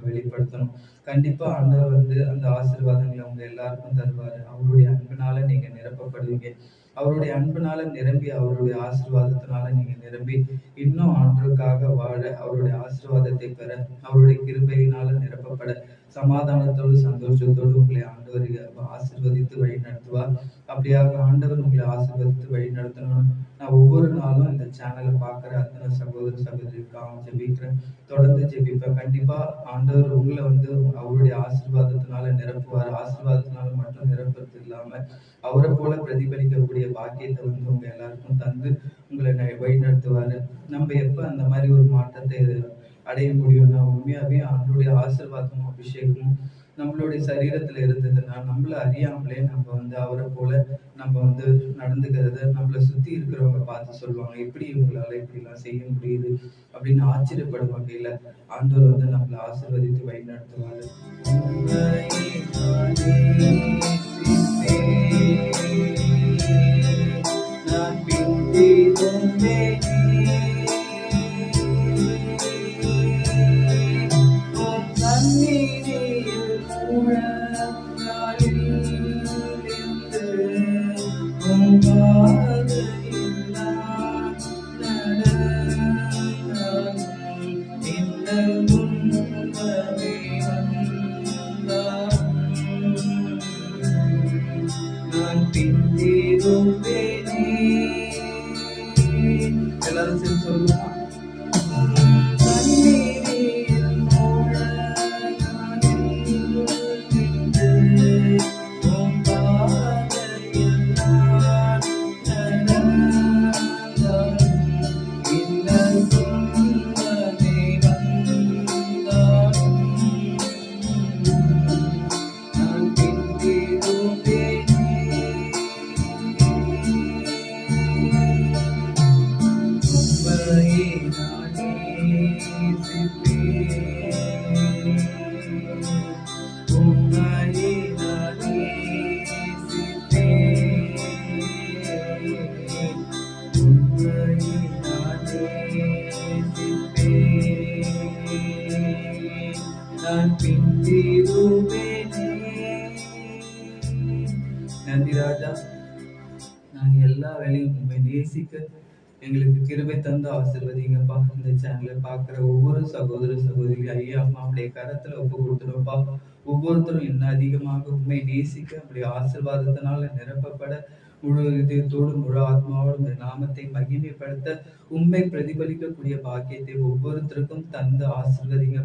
வெளிப்படுத்தணும். கண்டிப்பா ஆண்டவர் அந்த ஆசீர்வாதங்கள உங்க எல்லாருக்கும் தருவாரு. அவருடைய அன்பினால நீங்க நிரப்பப்படுவீங்க. அவருடைய அன்பினால நிரம்பி, அவருடைய ஆசீர்வாதத்தினால நீங்க நிரம்பி, இன்னும் ஆண்டவருக்காக வாழ, அவருடைய ஆசீர்வாதத்தை பெற, அவருடைய கிருபையினால நிரப்பப்பட, சமாதானத்தோடு, சந்தோஷத்தோடு உங்களை ஆண்டவர் ஆசீர்வதித்து வழி நடத்துவார். அப்படியாக ஆண்டவர் உங்களை ஆசீர்வதித்து வழி நடத்தணும். நான் ஒவ்வொரு நாளும் இந்த சேனலை பார்க்குற அத்தனை சகோதர சகோதரிக்காக ஜெபிக்கிறேன். தொடர்ந்து ஜெபிப்பேன். கண்டிப்பா ஆண்டவர் உங்களை அவருடைய ஆசீர்வாதத்தினால நிரப்புவார். ஆசீர்வாதத்தினால மட்டும் நிரப்புறது இல்லாம அவரை போல பிரதிபலிக்கக்கூடிய பாக்கியத்தை உங்க எல்லாருக்கும் தந்து உங்களை வழி நடத்துவாரு. நம்ம எப்ப அந்த மாதிரி ஒரு மாற்றத்தை அடைய முடியும்னா, உண்மையாவே ஆண்டவருடைய ஆசீர்வாதமும் அபிஷேகமும் நம்மளுடைய சரீரத்துல இருந்ததுன்னா, நம்மள அறியாமலே நம்ம அவரை போல நம்ம நடந்துக்கிறத நம்மளை சுத்தி இருக்கிறவங்க பார்த்து சொல்லுவாங்க, எப்படி இவங்களால இப்படி எல்லாம் செய்ய முடியுது அப்படின்னு ஆச்சரியப்படும் வகையில ஆண்டவர் நம்மளை ஆசீர்வதித்து வழி நடத்துவாரு. எல்லாரும் சேர்ந்து சொல்லுவோம். நன்றி ராஜா, நாங்க எல்லா வேலையும் உண்மை நேசிக்க எங்களுக்கு கிருபை தந்து ஆசீர்வதிங்கப்பா. இந்த சேனலை பார்க்குற ஒவ்வொரு சகோதர சகோதரி ஐயா அம்மா அப்படியே கரத்துல ஒப்பு கொடுத்துருப்பா. ஒவ்வொருத்தரும் இன்னும் அதிகமாக உண்மை நேசிக்க அப்படி ஆசீர்வாதத்தினால நிரப்பப்பட, முழு இதயத்தோடு முழு ஆத்மாவோடு இந்த நாமத்தை மகிமைப்படுத்த உண்மை பிரதிபலிக்கக்கூடிய பாக்கியத்தை ஒவ்வொருத்தருக்கும் தந்து ஆசீர்வதிங்க.